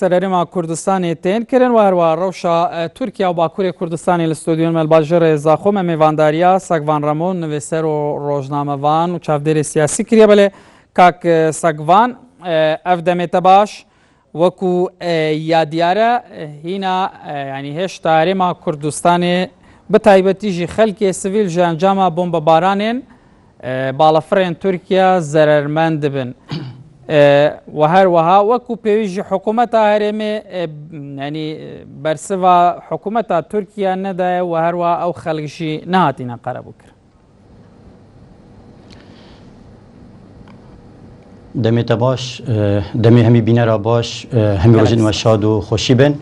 سررما کوردستانی تین کرن و هروا روشا ترکیه و باکوری کوردستانی الاستودیون ملباجر زاخوم میوانداریا سگوان رامون نویسر و روزنامه‌وان و چافدار سیاسی کریه بله کاک سگوان افدمت باش وکو یادیاره هینا یعنی هشت رما کوردستانی بتایبتی جی خلکی سویل جانجام بمب بارانین بالافرین ترکیه ضررمند بن و هر وها وکو پیویج حکومت هرمی یعنی برسوا حکومت ترکیه نده و هر وها او خلقشی نهاتینا قرار بکر دمی تباش دمی همی بینه را باش همی روزین و شاد و خوشی بن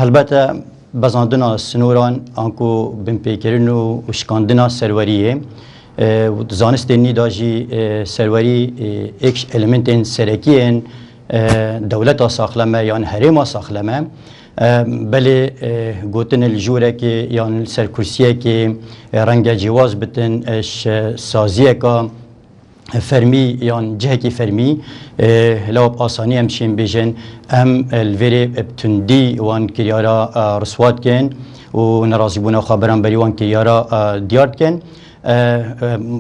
البته بزاندنا سنوران آنکو بین پیکرین و شکاندنا سروریه زانستنی داجی سروری ایک المنتین سرکیین دولت ساخلمه یا هرم ساخلمه بله گوتن الجوره که یا سرکرسیه که رنگ جواز بتن سازیه که فرمی یا جهه کی فرمی لاب آسانی همشین بیشن الوری بتندی وان کریارا رسوات کن و نرازی بونا خبران بری وان کریارا دیارد کن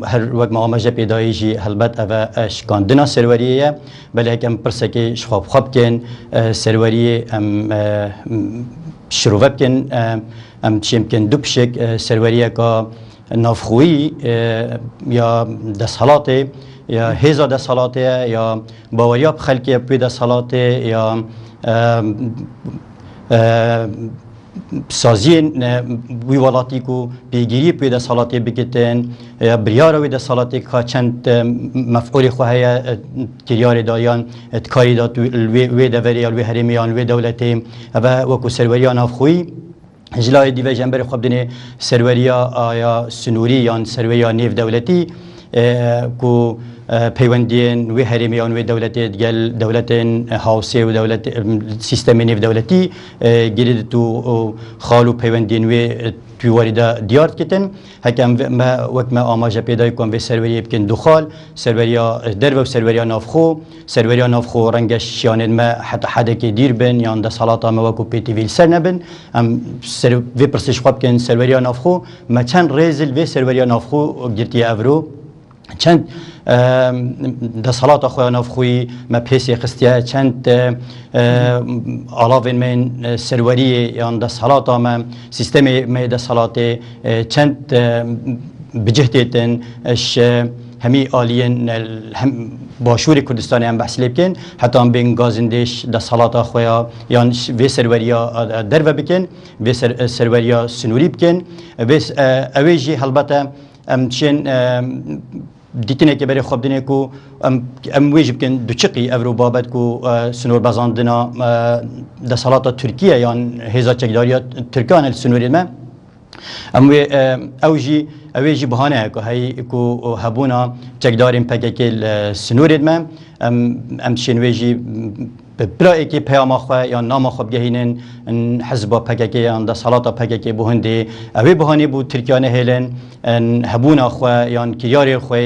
هر وقت معامجه پیدایشی هلبت او شکاندنا سروریه بله هکم پرسکی شخاب خواب کن سروریه شروع کن چیم کن دو پشک سروریه که نافخویی یا دستحالاته یا هزا دستحالاته یا باوریاب خلقی پی دستحالاته یا سازی وی ولاتی کو پیگیری پی دستحالاته بکتن یا بریار وی دستحالاته که چند مفعول خواهی کریار دایان اتکاری داد وی دوری وی هرمیان وی دولتی و وکو سروری نافخویی جلای دیو جنبر خوب دنی سروریا یا سنوری یا سروریا نیف دولتی کو پیوندین و هرمیان و دولتی دیگر دولت هاوسی و دولت سیستم نیف دولتی گرید تو خالو پیوندین و توی وارد دیارت کتن هکم ما وقت ما آماجه پیدا کن و سروری بکن دو خال سروریا در و سروریا نافخو رنگش یعنی ما حتی که دیر بن یا اند سالات ما وکو پیتی ویل سر نبن سر و پرسش خواب کن سروریا نافخو ما چند ریزل و سروریا نافخو گرتی اورو چند دستحالات خواه نافخوی ما پیسی خستیه چند علاوه من سروری یا دستحالات ما سیستم ما دستحالات چند بجهتیتن اش همی آلین هم باشور کردستانی هم بحث بکن حتی هم بین گازندش دستحالات خواه یا وی سروریا در بکن وی سروریا سنوری بکن وی اویجی البته چین دیتنه که برای خوب دنیا کو ویجب کن دوچقی اورو بابت کو سنور بازاندنا دستحالات ترکیه یا هزا چکداریا ترکیان السنوری ما اویجی بهانه که هی کو هبونا چکداریم پکیل سنوری ما شنویجی برای که پیام خواه یا نام خوب گهینن حزب پککی یا دستحالات پککی بهندی اوی بهانی بود ترکیان هلن هبونا خواه یا کیاری خواه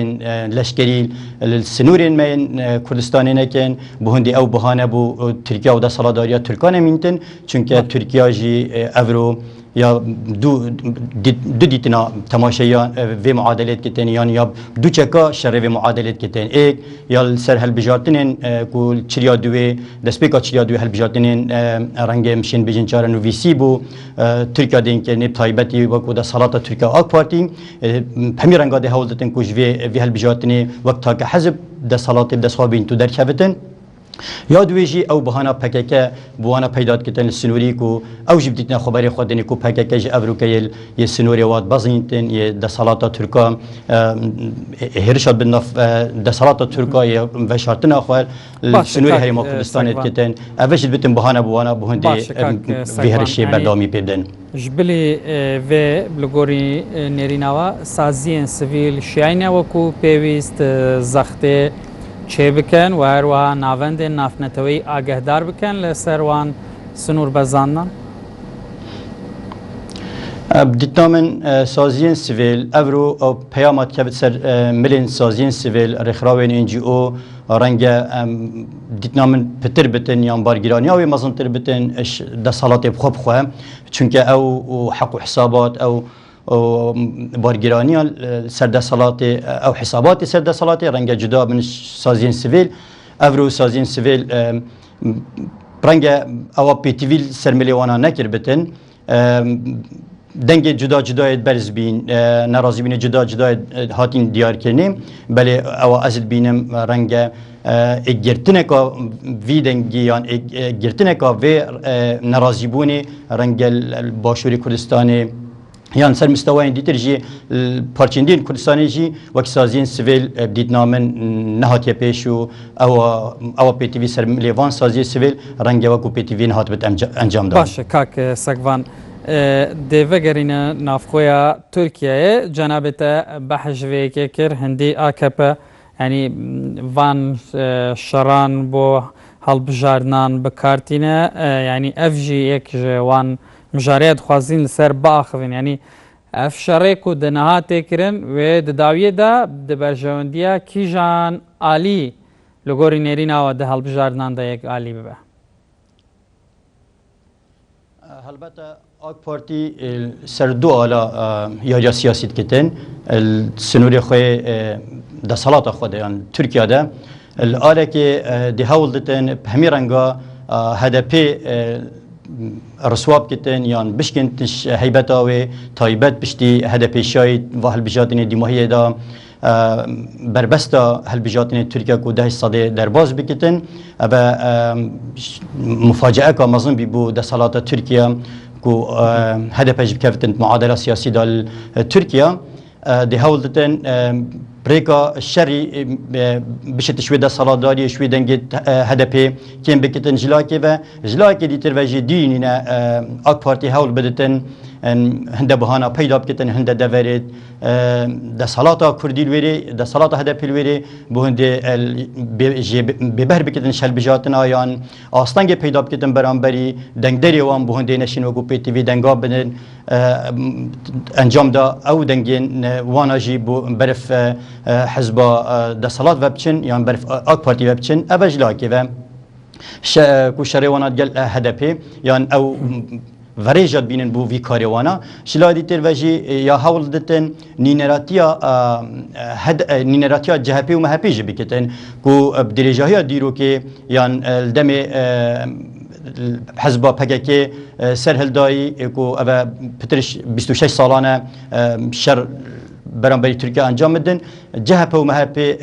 لشکری سنورین من کردستانی نکن بهندی او بهانه بود ترکیه و دستحالات داریا ترکان مینتن چونکه ترکیه جی اورو یا دو دیتنا تماشایان و معادلات کتن یا دو چکا شر و معادلات کتن ایک یا سر هل بجاتنین کل چریا دوی دسپیکا چریا دوی هل بجاتنین رنگ مشین بجن چارن و ویسی بو ترکیه دین که نب تایبتی وقت دستحالات ترکیه آک پارتی همی رنگا ده هول دتن کش وی هل بجاتنی وقت تا که حزب دستحالات دستخوابین تو در کفتن یاد ویجی او بهانا پککه بوانا پیدات کتن سنوری کو او جبدیتنا خبری خودنی کو پککه ج افروکیل ی سنوری واد بازینتن ی دسالات ترکا هرشاد بنف دسالات ترکا ی وشارتنا خو سنوری هری کردستان کتن اوش بیتن بهانا بوانا بهندی ویهرشی بردامی پیدن جبلی و بلگوری نریناوا سازین سویل شیعه و کو پیوست زخته چه بکن و هر وها ناوند نافنتوی آگهدار بکن لسروان سنور بزانن دیتامن سازین سیویل اورو او پیامات که سر ملین سازین سیویل رخراوین NGO رنگ دیتنا من پتر بتن یا بارگیرانی او مزن تر بتن اش دسالات بخوب خواه چونکه او حق و حسابات او بارگیرانی سر دسالات او حسابات سر دسالات رنگ جدا من سازین سیویل افرو سازین سیویل رنگ او پیتیویل سرملیوانا نکر بتن دنگ جدا جدا برز بین ناراضی بین جدا جدا هاتین دیار کنیم بله او ازل بینم رنگ گرتنه که وی دنگی یا گرتنه که وی ناراضی بونه رنگ باشوری کردستانی یان سر مستوای دیتر جی پارچندین کردستانی جی وقت سازین سیویل بدید نامن نهاتیه پیشو او پی تی وی سر لیوان سازی سیویل رنگ وکو پی تی وی نهات بد انجام داد. باشه کاک سگوان دیوگرین نافخویا ترکیه جنابت بحجوی که کر هندی آکپ یعنی وان شران بو هەڵبژاردنان بکارتینە یعنی ئەفژی یەک وان مژارەیە خوازین لەسەر باخەوێن ینی ئەف شەڕێک و دەنەهاتێکردن وێ دەداویەدا دەبەرژەوەندیە کیژان ئالی لە گۆری نێریناوە دە هەڵبژاردناندا یەک ئالی ببە. هەڵبەتە AK Parti ser du ala yaca siyaset kitin sınırı xoy desalata xwe de yan Türkiye'de aleki di hawl ditin hemî renga HDP رسواب کتن یان بشکنتش هیبتا و تایبت پشتی HDP شاید و هلبجاتین دیماهی دا بربستا هلبجاتین ترکیه کو ده صده درباز بکتن و مفاجأه که مظن بی بو دسالات ترکیه کو HDP جبکفتن معادله سیاسی دال ترکیه دی هول دتن بريكا الشري بشت شوي ده صلاة داري شوي دنجة HDP كين بكتن جلاكي دي ترواجي دينينا AK Parti هول بدتن هنده بهانا پیدا بکتن هنده دورید ده صلاة كردي الويري ده صلاة HDP الويري بو هنده ببهر بكتن شل بجاتنا يان آستانگه پیدا بکتن برانبري دنگ داري وان بو هنده نشين وگو پی تیوی دنگا بدن انجام دا او دنگين وانا جي بو برف حزب ده صلاة وبچن يان برف AK Parti وبچن ابجلاكي و کو شریوانات گل HDP یان او وريجات بينن بو في كاريوانا شلادي تروجي يا حول دتن نينراتيا جهبي وما هبيج بكتن كو بدرجاهيا ديرو كي يان الدمي حزب PKK سرهل داي كو ابا بترش 26 سالانه شر برانبري تركيا انجام دن جهبي وما هبي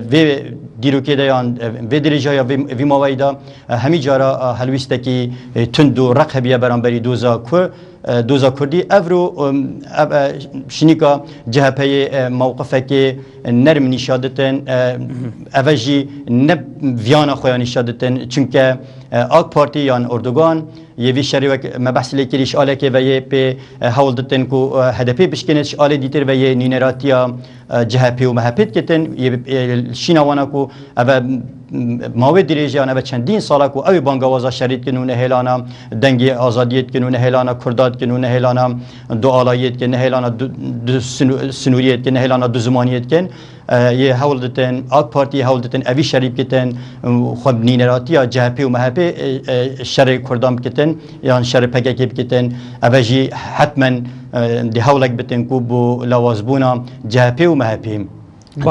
في دیروکی دیان و درجه وی موایدا همی جارا هلویستکی تندو رقبیه برانبری دوزا کردی افرو شنیکا جهپی موقفکی نرم نشادتن اوجی نب ویانا خویا نشادتن چونکه AK Parti یان اردوغان یوی شریک مبحث لیکریش آله که و یه پی حول دتن کو HDP بشکنش آله دیتر و یه نینراتیا جهپی و محپید کتن یه شینوانا کو او ماوی دیریجیان او چندین سالا کو اوی بانگوازا شرید کنونه هلانا دنگی آزادیت کنونه هلانا کردات کنونه هلانا دو آلایت کنونه هلانا دو سنوریت کنونه هلانا دو زمانیت کن یه حول دتن AK Parti حول دتن اوی شریک کتن خب نینراتیا جهپی و محپی شر کردام کتن یان شر PKK کتن اوجی حتما دی حولک بتن کو بو لوازبونا جهپی و محپی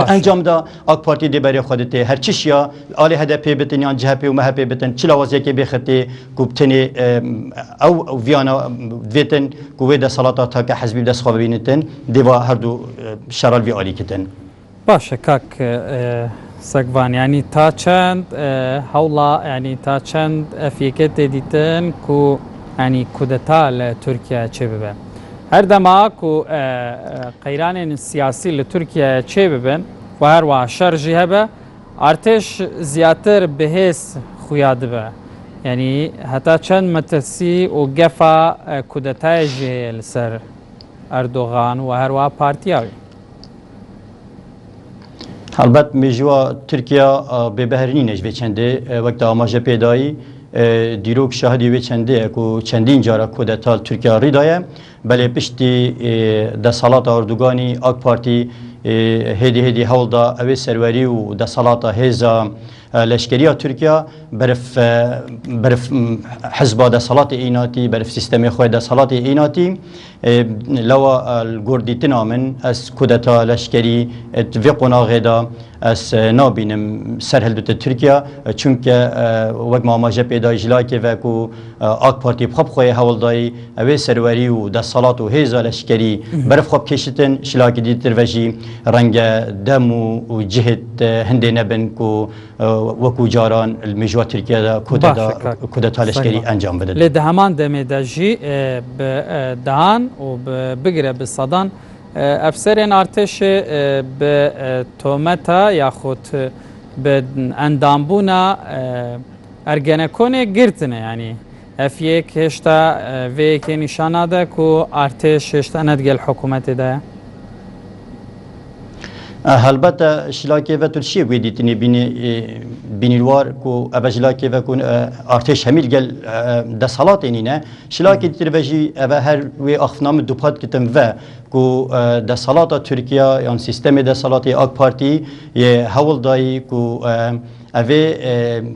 انجام دا AK Parti دی برای خودته هر چیشیا آلی HDP بتن یا جهپی و محپی بتن چلا وازی که بختی کوبتنی او ویانا ویتن کوی دا صلاتا تا که حزبی دست خواب بینتن دیوا هر دو شرال وی آلی کتن. باشه کاک سگوان یعنی تا چند هولا یعنی تا چند افیکت دیدن کو یعنی کودتا لترکیه چه ببن هر دما کو قیران سیاسی لترکیه چه ببن و هر وا شرجی هبه ارتش زیاتر بهس خویاد به یعنی حتی چند مترسی و گفا کودتای جه لسر اردوغان و هر وا پارتیاوی البته میجوا ترکیه به بهرینی نجوی چنده وقت آماج پیدایی دیروک شاهدی و چنده کو چندین جارا کودتا ترکیه ریدایه بله پشتی دسالات اردوگانی آک پارتی هدی هولدا اوی سروری و دسالات هزا لشکری ترکیه برف حزب دسالات ایناتی برف سیستم خود دسالات ایناتی لو الگردی تنامن از کودتا لشکری وی قناغ دا از نابینم سرحل دوت ترکیه چونکه وقت ماماجه پیدا اجلا که وکو آک پارتی بخواب خوی هولدایی اوی سروری و دسالات و هزا لشکری برف خواب کشتن شلاکی دیتر وجی رنگ دم و جهت هنده نبن کو وکو جاران المجوى تركيا دا كودتا لشكري انجام بده لده همان دمي دا جي دهان و بگره بصدان افسرین ارتش به تومتا یا خود به اندامبونا ارگنکونه گرتنه یعنی اف یک هشتا و یک نشانه ده که ارتش هشتا ندگل حکومت ده البته شلاکی و ترشی ویدیتنی بینیروار کو ابجلاکی و کن ارتش همیل گل دسالات اینه شلاکی تربجی و هر وی اخنام دوپات کتم و کو دسالات ترکیه یا سیستم دسالات آک پارتی یه حول دایی کو اوی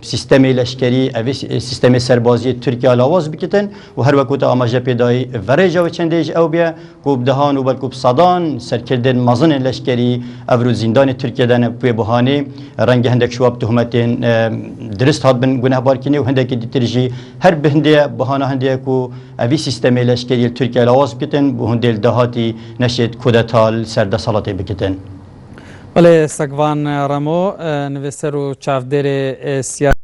سیستم لشکری اوی سیستم سربازی ترکیه لاواز بکتن و هر وقت آماجه پیدای ورجا و چندیج او بیا کوب دهان و بلکوب صدان سرکردن مازن لشکری افرو زندان ترکیه دن پی بهانه رنگ هندک شواب تهمتین درست هات بن گناه بارکنی و هندک دیترجی هر بهنده بهانه هنده کو اوی سیستم لشکری ترکیه لاواز بکتن و هندل دهاتی نشد کودتال سرد سلاطه بکتن. بله سگوان رامو نویسر و چافدر سیاسی